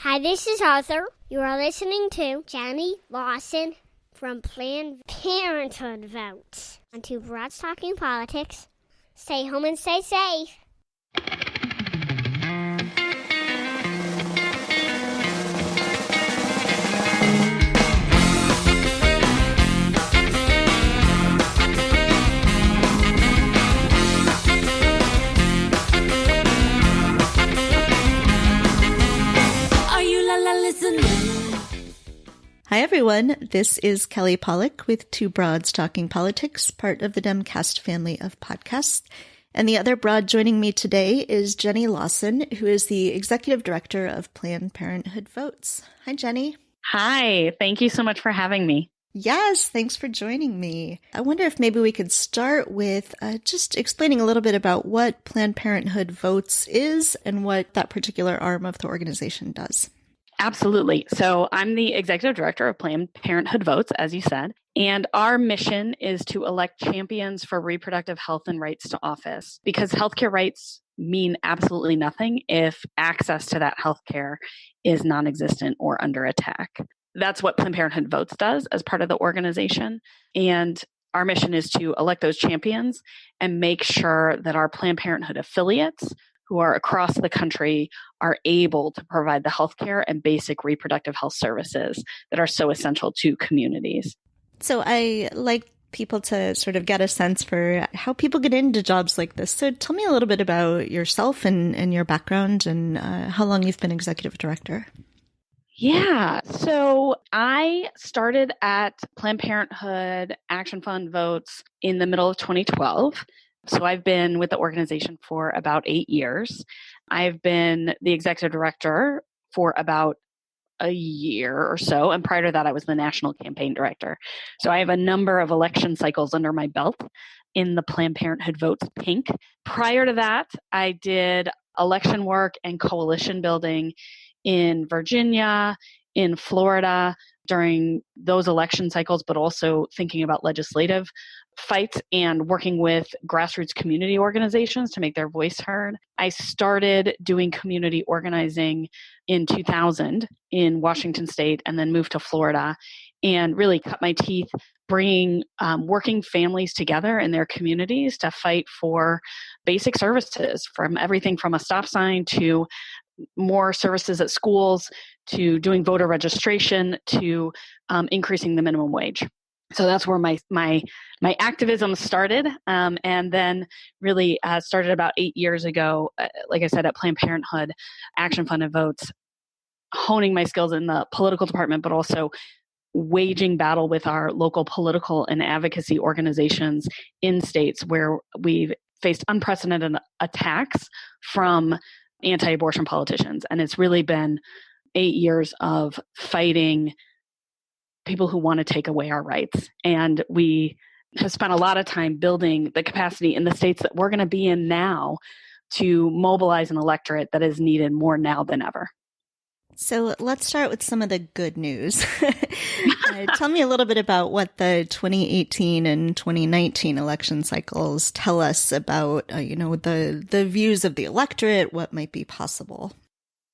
Hi, this is Arthur. You are listening to Jenny Lawson from Planned Parenthood Votes on Two Broads Talking Politics. Stay home and stay safe. Hi, everyone. This is Kelly Pollack with Two Broads Talking Politics, part of the Demcast family of podcasts. And the other broad joining me today is Jenny Lawson, who is the Executive Director of Planned Parenthood Votes. Hi, Jenny. Hi. Thank you so much for having me. Yes, thanks for joining me. I wonder if maybe we could start with just explaining a little bit about what Planned Parenthood Votes is and what that particular arm of the organization does. Absolutely. So I'm the executive director of Planned Parenthood Votes, as you said, and our mission is to elect champions for reproductive health and rights to office, because healthcare rights mean absolutely nothing if access to that healthcare is non-existent or under attack. That's what Planned Parenthood Votes does as part of the organization. And our mission is to elect those champions and make sure that our Planned Parenthood affiliates who are across the country are able to provide the healthcare and basic reproductive health services that are so essential to communities. So I like people to sort of get a sense for how people get into jobs like this. So tell me a little bit about yourself and your background and how long you've been executive director. Yeah. So I started at Planned Parenthood Action Fund Votes in the middle of 2012. So I've been with the organization for about 8 years. I've been the executive director for about a year or so. And prior to that, I was the national campaign director. So I have a number of election cycles under my belt in the Planned Parenthood Votes Pink. Prior to that, I did election work and coalition building in Virginia, in Florida during those election cycles, but also thinking about legislative fights and working with grassroots community organizations to make their voice heard. I started doing community organizing in 2000 in Washington State and then moved to Florida and really cut my teeth bringing working families together in their communities to fight for basic services, from everything from a stop sign to more services at schools, to doing voter registration, to increasing the minimum wage. So that's where my activism started, and then really started about 8 years ago, like I said, at Planned Parenthood Action Fund and Votes, honing my skills in the political department, but also waging battle with our local political and advocacy organizations in states where we've faced unprecedented attacks from anti-abortion politicians. And it's really been 8 years of fighting people who want to take away our rights. And we have spent a lot of time building the capacity in the states that we're going to be in now to mobilize an electorate that is needed more now than ever. So let's start with some of the good news. Tell me a little bit about what the 2018 and 2019 election cycles tell us about, the views of the electorate, what might be possible.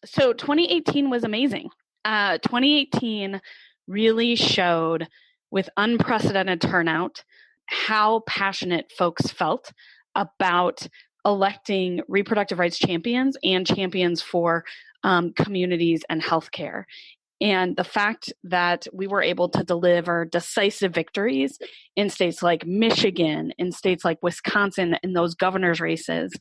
So 2018 was amazing. 2018 really showed, with unprecedented turnout, how passionate folks felt about electing reproductive rights champions and champions for communities and healthcare. And the fact that we were able to deliver decisive victories in states like Michigan, in states like Wisconsin, in those governor's races,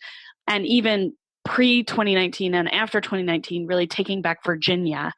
and even pre-2019 and after 2019, really taking back Virginia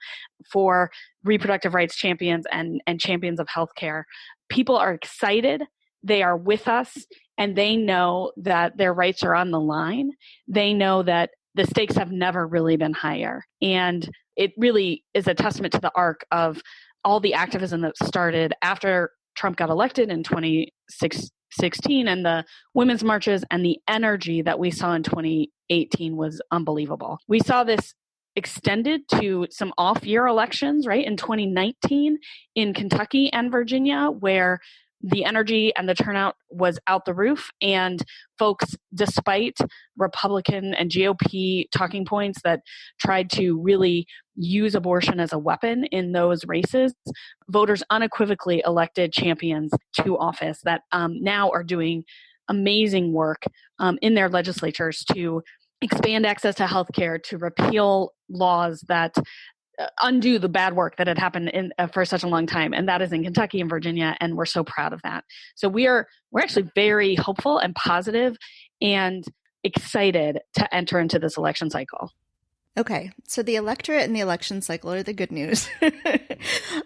for reproductive rights champions and champions of healthcare. People are excited. They are with us, and they know that their rights are on the line. They know that the stakes have never really been higher. And it really is a testament to the arc of all the activism that started after Trump got elected in 2016, and the women's marches and the energy that we saw in 2018 was unbelievable. We saw this extended to some off-year elections, right, in 2019 in Kentucky and Virginia, where the energy and the turnout was out the roof. And folks, despite Republican and GOP talking points that tried to really use abortion as a weapon in those races, voters unequivocally elected champions to office that now are doing amazing work in their legislatures to expand access to healthcare, to repeal laws that undo the bad work that had happened for such a long time. And that is in Kentucky and Virginia. And we're so proud of that. So we're actually very hopeful and positive and excited to enter into this election cycle. Okay, so the electorate and the election cycle are the good news,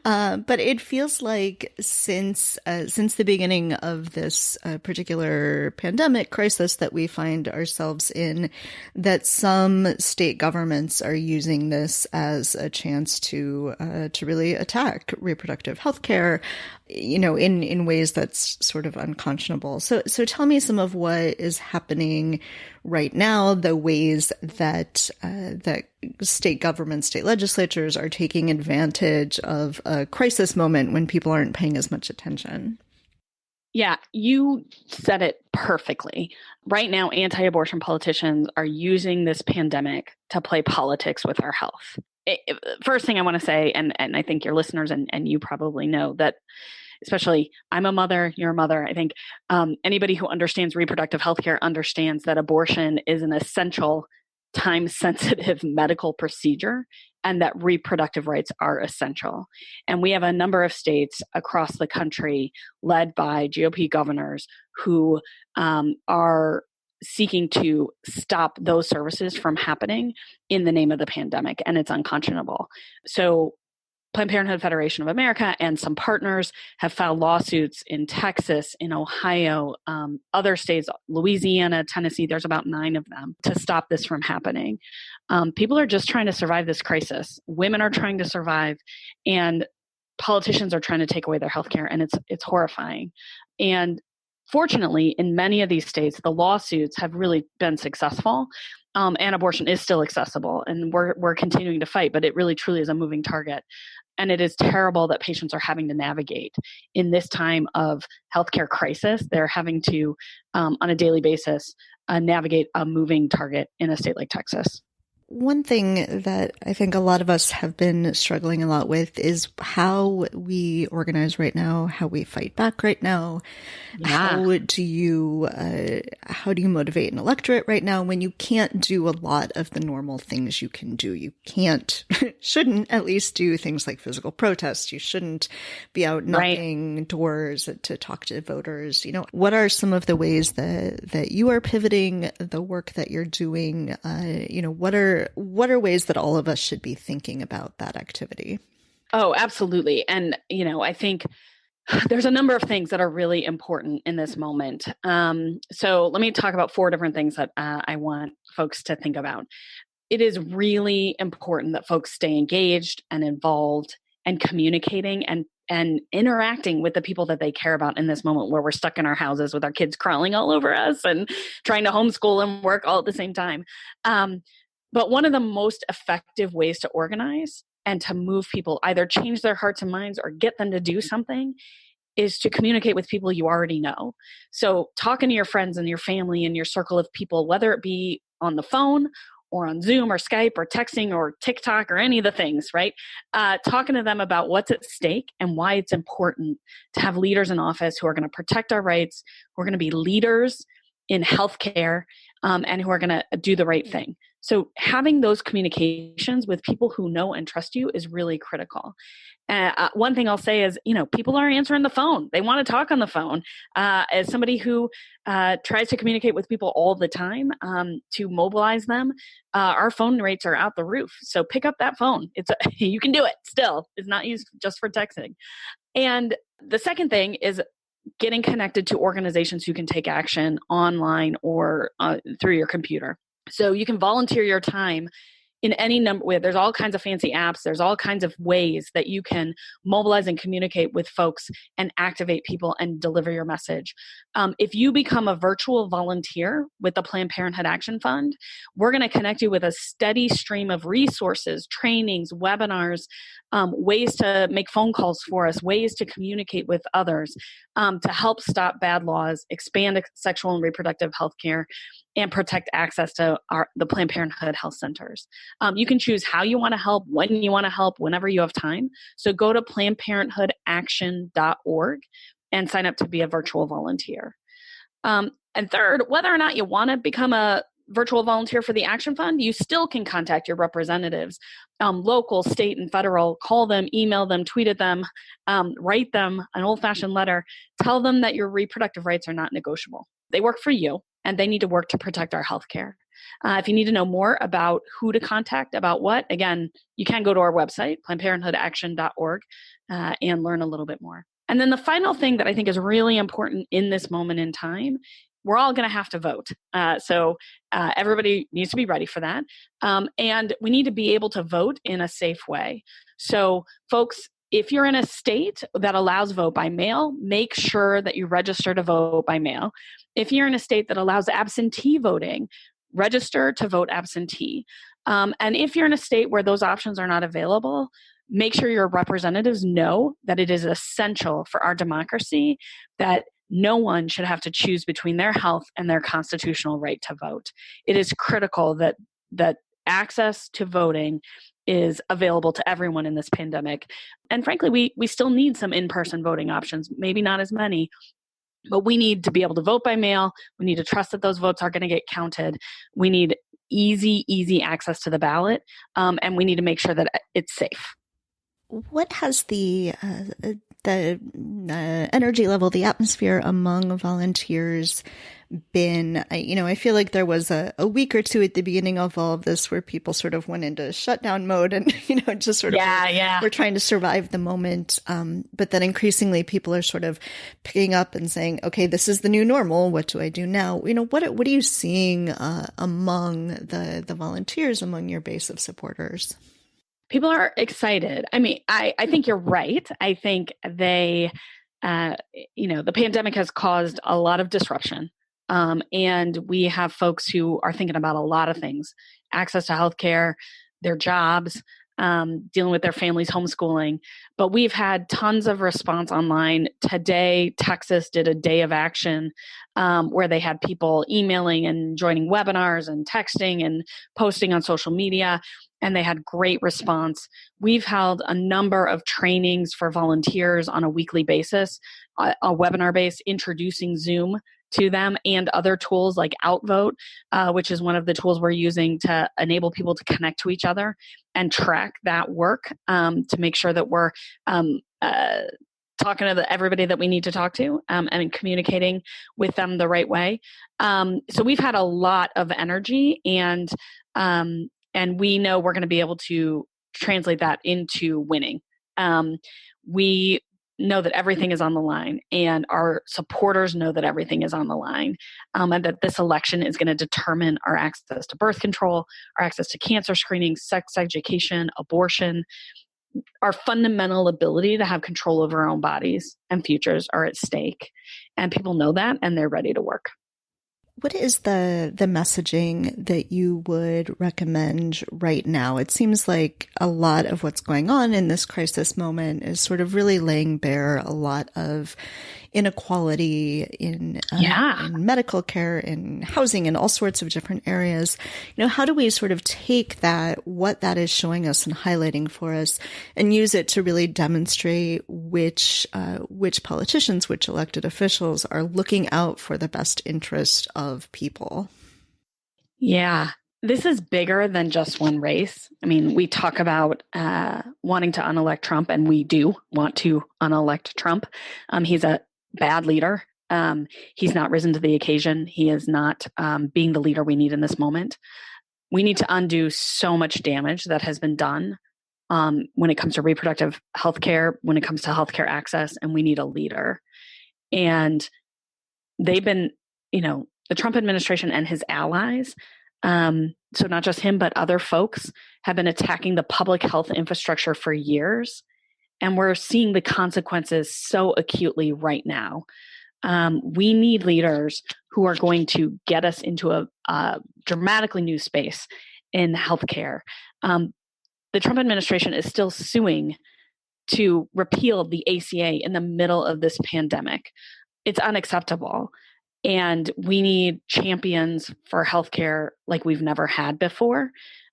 but it feels like since the beginning of this particular pandemic crisis that we find ourselves in, that some state governments are using this as a chance to really attack reproductive health care, in ways that's sort of unconscionable. So tell me some of what is happening right now, the ways that state governments, state legislatures are taking advantage of a crisis moment when people aren't paying as much attention. Yeah, you said it perfectly. Right now, anti-abortion politicians are using this pandemic to play politics with our health. First thing I want to say, and I think your listeners and you probably know that, especially I'm a mother, you're a mother. I think anybody who understands reproductive health care understands that abortion is an essential, time-sensitive medical procedure and that reproductive rights are essential. And we have a number of states across the country led by GOP governors who are seeking to stop those services from happening in the name of the pandemic, and it's unconscionable. So Planned Parenthood Federation of America and some partners have filed lawsuits in Texas, in Ohio, other states, Louisiana, Tennessee, there's about 9 of them, to stop this from happening. People are just trying to survive this crisis. Women are trying to survive, and politicians are trying to take away their health care, and it's horrifying. And fortunately, in many of these states, the lawsuits have really been successful. And abortion is still accessible, and we're continuing to fight, but it really truly is a moving target. And it is terrible that patients are having to navigate in this time of healthcare crisis. They're having to, on a daily basis, navigate a moving target in a state like Texas. One thing that I think a lot of us have been struggling a lot with is how we organize right now, how we fight back right now. Yeah. How do you motivate an electorate right now when you can't do a lot of the normal things you can do? You shouldn't at least do things like physical protests. You shouldn't be out knocking doors to talk to voters. What are some of the ways that you are pivoting the work that you're doing? What are ways that all of us should be thinking about that activity? Oh, absolutely. And, I think there's a number of things that are really important in this moment. So let me talk about 4 different things that I want folks to think about. It is really important that folks stay engaged and involved and communicating and interacting with the people that they care about in this moment where we're stuck in our houses with our kids crawling all over us and trying to homeschool and work all at the same time. But one of the most effective ways to organize and to move people, either change their hearts and minds or get them to do something, is to communicate with people you already know. So talking to your friends and your family and your circle of people, whether it be on the phone or on Zoom or Skype or texting or TikTok or any of the things, right? Talking to them about what's at stake and why it's important to have leaders in office who are going to protect our rights, who are going to be leaders in healthcare, and who are going to do the right thing. So having those communications with people who know and trust you is really critical. One thing I'll say is, people are answering the phone. They want to talk on the phone. As somebody who tries to communicate with people all the time to mobilize them, our phone rates are out the roof. So pick up that phone. You can do it still. It's not used just for texting. And the second thing is getting connected to organizations who can take action online or through your computer. So you can volunteer your time in any number, there's all kinds of fancy apps. There's all kinds of ways that you can mobilize and communicate with folks and activate people and deliver your message. If you become a virtual volunteer with the Planned Parenthood Action Fund, we're going to connect you with a steady stream of resources, trainings, webinars, ways to make phone calls for us, ways to communicate with others, to help stop bad laws, expand sexual and reproductive health care, and protect access to the Planned Parenthood health centers. You can choose how you want to help, when you want to help, whenever you have time. So go to PlannedParenthoodAction.org and sign up to be a virtual volunteer. And third, whether or not you want to become a virtual volunteer for the Action Fund, you still can contact your representatives, local, state, and federal. Call them, email them, tweet at them, write them an old-fashioned letter. Tell them that your reproductive rights are not negotiable. They work for you, and they need to work to protect our health care. If you need to know more about who to contact, about what, again, you can go to our website, PlannedParenthoodAction.org, and learn a little bit more. And then the final thing that I think is really important in this moment in time, we're all going to have to vote. So everybody needs to be ready for that. And we need to be able to vote in a safe way. So folks, if you're in a state that allows vote by mail, make sure that you register to vote by mail. If you're in a state that allows absentee voting, register to vote absentee. And if you're in a state where those options are not available, make sure your representatives know that it is essential for our democracy that no one should have to choose between their health and their constitutional right to vote. It is critical that access to voting is available to everyone in this pandemic. And frankly, we still need some in-person voting options, maybe not as many, but we need to be able to vote by mail. We need to trust that those votes are going to get counted. We need easy access to the ballot, and we need to make sure that it's safe. What has the energy level, the atmosphere among volunteers been? I feel like there was a week or two at the beginning of all of this where people sort of went into shutdown mode and, just sort of we're trying to survive the moment. But then increasingly people are sort of picking up and saying, okay, this is the new normal. What do I do now? What are you seeing among the volunteers, among your base of supporters? People are excited. I mean, I think you're right. I think the pandemic has caused a lot of disruption. And we have folks who are thinking about a lot of things: access to healthcare, their jobs, dealing with their families, homeschooling. But we've had tons of response online. Today, Texas did a day of action where they had people emailing and joining webinars and texting and posting on social media. And they had great response. We've held a number of trainings for volunteers on a weekly basis, a webinar base, introducing Zoom to them and other tools like Outvote, which is one of the tools we're using to enable people to connect to each other and track that work to make sure that we're talking to everybody that we need to talk to and communicating with them the right way. So we've had a lot of energy, and we know we're going to be able to translate that into winning. We know that everything is on the line, and our supporters know that everything is on the line, and that this election is going to determine our access to birth control, our access to cancer screening, sex education, abortion. Our fundamental ability to have control over our own bodies and futures are at stake. And people know that, and they're ready to work. What is the messaging that you would recommend right now? It seems like a lot of what's going on in this crisis moment is sort of really laying bare a lot of inequality in medical care, in housing, in all sorts of different areas. How do we sort of take that, what that is showing us and highlighting for us, and use it to really demonstrate which politicians, which elected officials are looking out for the best interest of people? Yeah. This is bigger than just one race. I mean, we talk about wanting to unelect Trump, and we do want to unelect Trump. He's a bad leader. He's not risen to the occasion. He is not being the leader we need in this moment. We need to undo so much damage that has been done when it comes to reproductive health care, when it comes to healthcare access, and we need a leader. And they've been, the Trump administration and his allies So not just him, but other folks have been attacking the public health infrastructure for years. And we're seeing the consequences so acutely right now. We need leaders who are going to get us into a dramatically new space in healthcare. The Trump administration is still suing to repeal the ACA in the middle of this pandemic. It's unacceptable. And we need champions for healthcare like we've never had before.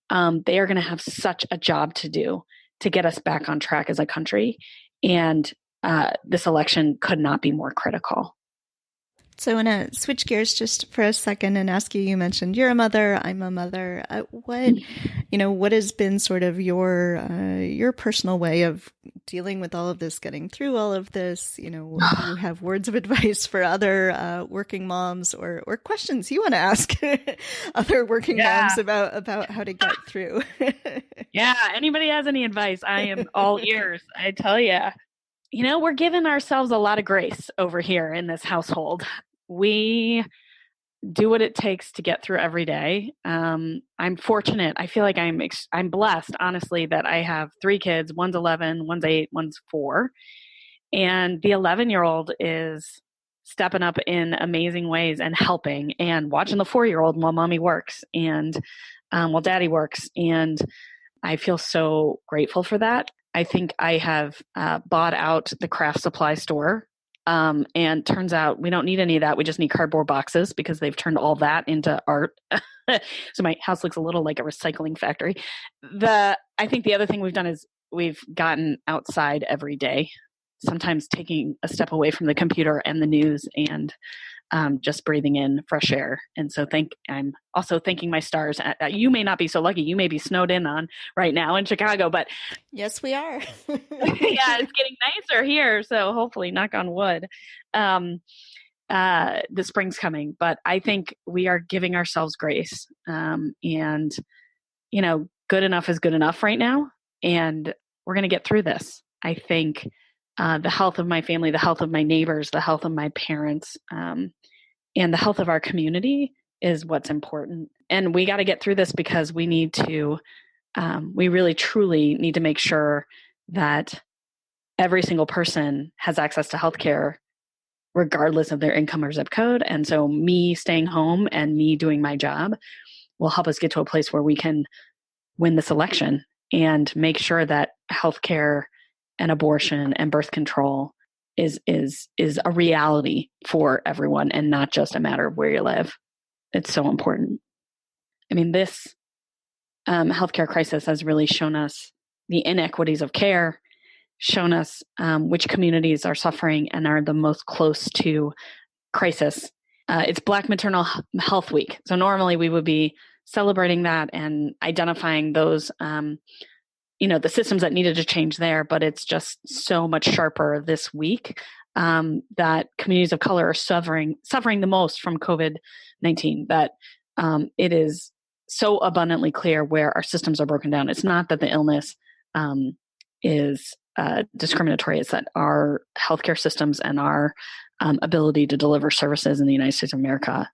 They are going to have such a job to do to get us back on track as a country. And this election could not be more critical. So I want to switch gears just for a second and ask you, you mentioned you're a mother, I'm a mother. What has been sort of your personal way of dealing with all of this, getting through all of this? Do you have words of advice for other working moms or questions you want to ask other working moms about how to get through? Yeah. Anybody has any advice? I am all ears. I tell you. We're giving ourselves a lot of grace over here in this household. We do what it takes to get through every day. I'm fortunate. I feel like I'm blessed, honestly, that I have 3 kids. One's 11, one's 8, one's 4. And the 11-year-old is stepping up in amazing ways and helping and watching the 4-year-old while mommy works and while daddy works. And I feel so grateful for that. I think I have bought out the craft supply store. And turns out we don't need any of that. We just need cardboard boxes because they've turned all that into art. So my house looks a little like a recycling factory. I think the other thing we've done is we've gotten outside every day, sometimes taking a step away from the computer and the news and just breathing in fresh air. And so I'm also thanking my stars. You may not be so lucky. You may be snowed in on right now in Chicago, but yes, we are. Yeah, it's getting nicer here. So hopefully, knock on wood, the spring's coming. But I think we are giving ourselves grace. And, good enough is good enough right now. And we're going to get through this. I think the health of my family, the health of my neighbors, the health of my parents, and the health of our community is what's important. And we got to get through this because we need to, we really truly need to make sure that every single person has access to healthcare regardless of their income or zip code. And so me staying home and me doing my job will help us get to a place where we can win this election and make sure that healthcare and abortion and birth control is a reality for everyone and not just a matter of where you live. It's so important. I mean, this healthcare crisis has really shown us the inequities of care, shown us which communities are suffering and are the most close to crisis. It's Black Maternal Health Week. So normally we would be celebrating that and identifying those the systems that needed to change there, but it's just so much sharper this week that communities of color are suffering the most from COVID-19, that it is so abundantly clear where our systems are broken down. It's not that the illness is discriminatory. It's that our healthcare systems and our ability to deliver services in the United States of America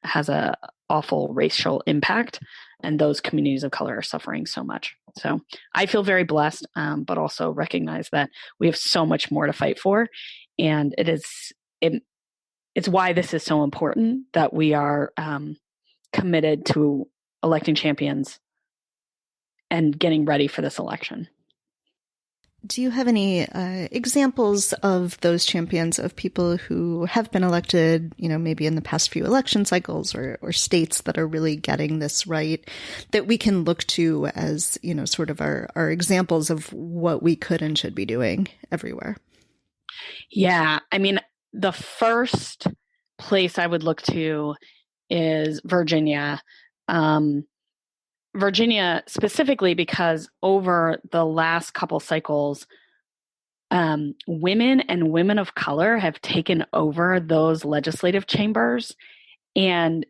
has a awful racial impact, and those communities of color are suffering so much. So I feel very blessed, but also recognize that we have so much more to fight for, and it's why this is so important that we are committed to electing champions and getting ready for this election. Do you have any examples of those champions, of people who have been elected, maybe in the past few election cycles or states that are really getting this right, that we can look to as, sort of our examples of what we could and should be doing everywhere? Yeah. I mean, the first place I would look to is Virginia. Virginia specifically because over the last couple cycles, women and women of color have taken over those legislative chambers and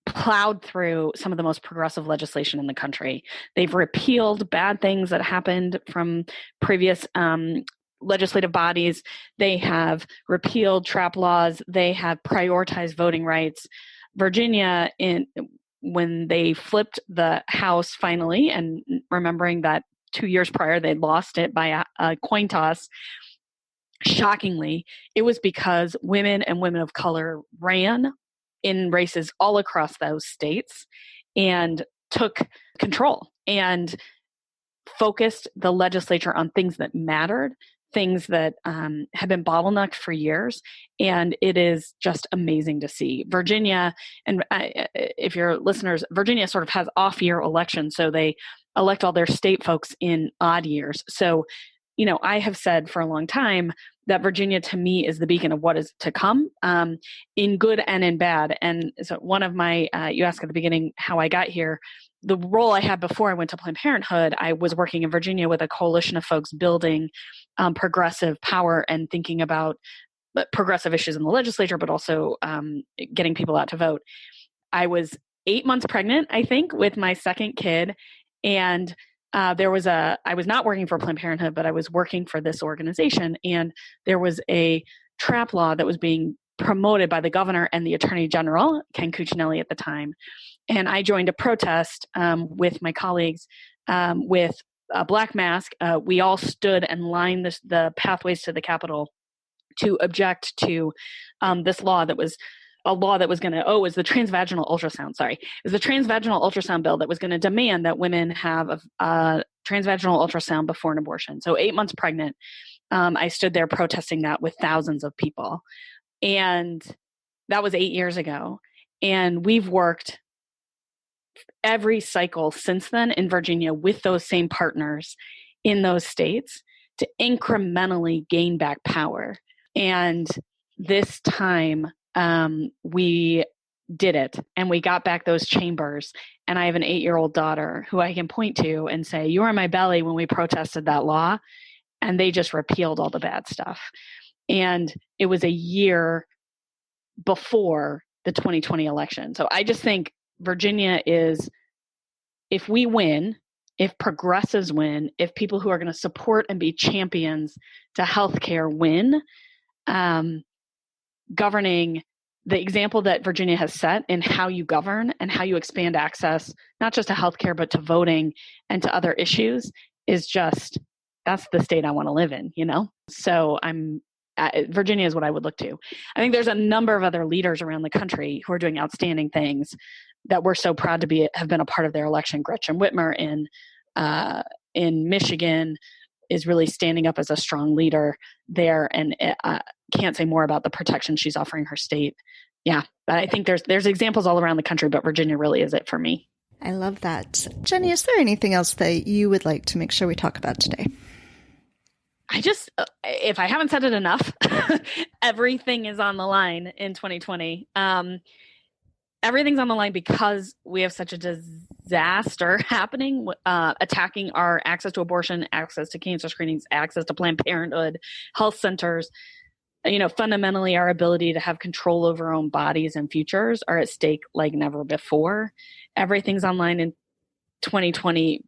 plowed through some of the most progressive legislation in the country. They've repealed bad things that happened from previous legislative bodies. They have repealed trap laws. They have prioritized voting rights. Virginia, when they flipped the House finally, and remembering that 2 years prior they'd lost it by a coin toss, shockingly, it was because women and women of color ran in races all across those states and took control and focused the legislature on things that mattered, things that have been bottlenecked for years. And it is just amazing to see. Virginia, and if your listeners, Virginia sort of has off-year elections, so they elect all their state folks in odd years. So, I have said for a long time that Virginia to me is the beacon of what is to come, in good and in bad. And so one of my, you asked at the beginning how I got here, the role I had before I went to Planned Parenthood, I was working in Virginia with a coalition of folks building progressive power and thinking about progressive issues in the legislature, but also getting people out to vote. I was 8 months pregnant, I think, with my second kid. And I was not working for Planned Parenthood, but I was working for this organization. And there was a trap law that was being promoted by the governor and the attorney general, Ken Cuccinelli at the time. And I joined a protest with my colleagues with a black mask. We all stood and lined the pathways to the Capitol to object to this law that was a law that was going to, it was the transvaginal ultrasound, sorry. It was the transvaginal ultrasound bill that was going to demand that women have a transvaginal ultrasound before an abortion. So 8 months pregnant, I stood there protesting that with thousands of people. And that was 8 years ago. And we've worked every cycle since then in Virginia with those same partners in those states to incrementally gain back power. And this time, we did it and we got back those chambers. And I have an 8-year-old daughter who I can point to and say, you were in my belly when we protested that law. And they just repealed all the bad stuff. And it was a year before the 2020 election. So I just think Virginia is, if we win, if progressives win, if people who are going to support and be champions to healthcare win, governing the example that Virginia has set in how you govern and how you expand access, not just to healthcare, but to voting and to other issues is just, that's the state I want to live in, So Virginia is what I would look to. I think there's a number of other leaders around the country who are doing outstanding things that we're so proud to have been a part of their election. Gretchen Whitmer in Michigan is really standing up as a strong leader there, and can't say more about the protection she's offering her state. Yeah, but I think there's examples all around the country, but Virginia really is it for me. I love that. Jenny, is there anything else that you would like to make sure we talk about today? If I haven't said it enough, everything is on the line in 2020. Everything's on the line because we have such a disaster happening, attacking our access to abortion, access to cancer screenings, access to Planned Parenthood, health centers. Fundamentally, our ability to have control over our own bodies and futures are at stake like never before. Everything's online in 2020.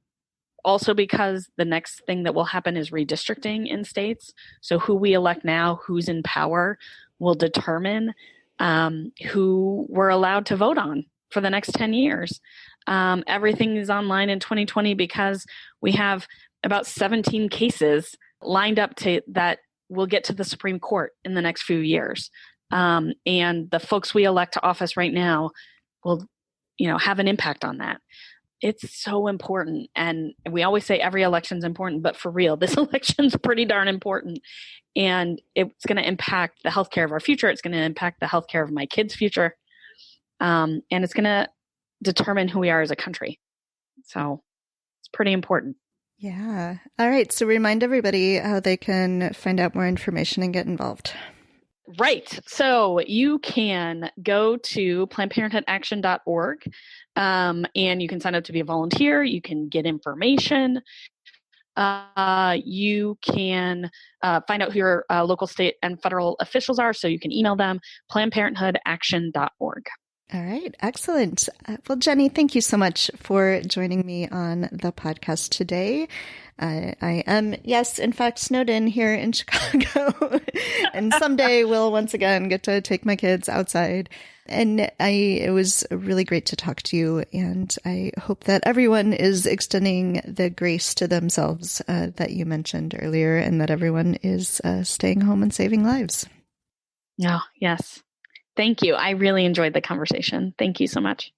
Also because the next thing that will happen is redistricting in states. So who we elect now, who's in power, will determine who we're allowed to vote on for the next 10 years. Everything is online in 2020 because we have about 17 cases lined up that will get to the Supreme Court in the next few years. And the folks we elect to office right now will, have an impact on that. It's so important. And we always say every election's important, but for real, this election's pretty darn important. And it's going to impact the healthcare of our future. It's going to impact the healthcare of my kids' future. And it's going to determine who we are as a country. So it's pretty important. Yeah. All right. So remind everybody how they can find out more information and get involved. Right. So you can go to PlannedParenthoodAction.org and you can sign up to be a volunteer. You can get information. You can find out who your local, state, and federal officials are. So you can email them, PlannedParenthoodAction.org. All right. Excellent. Well, Jenny, thank you so much for joining me on the podcast today. I am, yes, in fact, snowed in here in Chicago. And someday we'll once again get to take my kids outside. And it was really great to talk to you, and I hope that everyone is extending the grace to themselves that you mentioned earlier, and that everyone is staying home and saving lives. Oh, yes. Thank you. I really enjoyed the conversation. Thank you so much.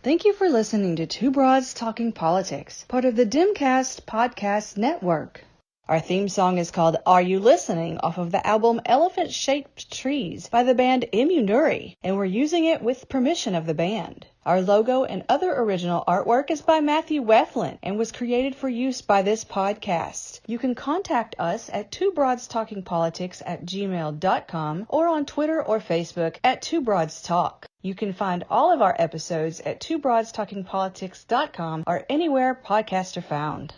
Thank you for listening to Two Broads Talking Politics, part of the Dimcast Podcast Network. Our theme song is called Are You Listening? Off of the album Elephant Shaped Trees by the band Immunuri, and we're using it with permission of the band. Our logo and other original artwork is by Matthew Weflin and was created for use by this podcast. You can contact us at twobroadstalkingpolitics@gmail.com or on Twitter or Facebook at Two Broads Talk. You can find all of our episodes at twobroadstalkingpolitics.com or anywhere podcasts are found.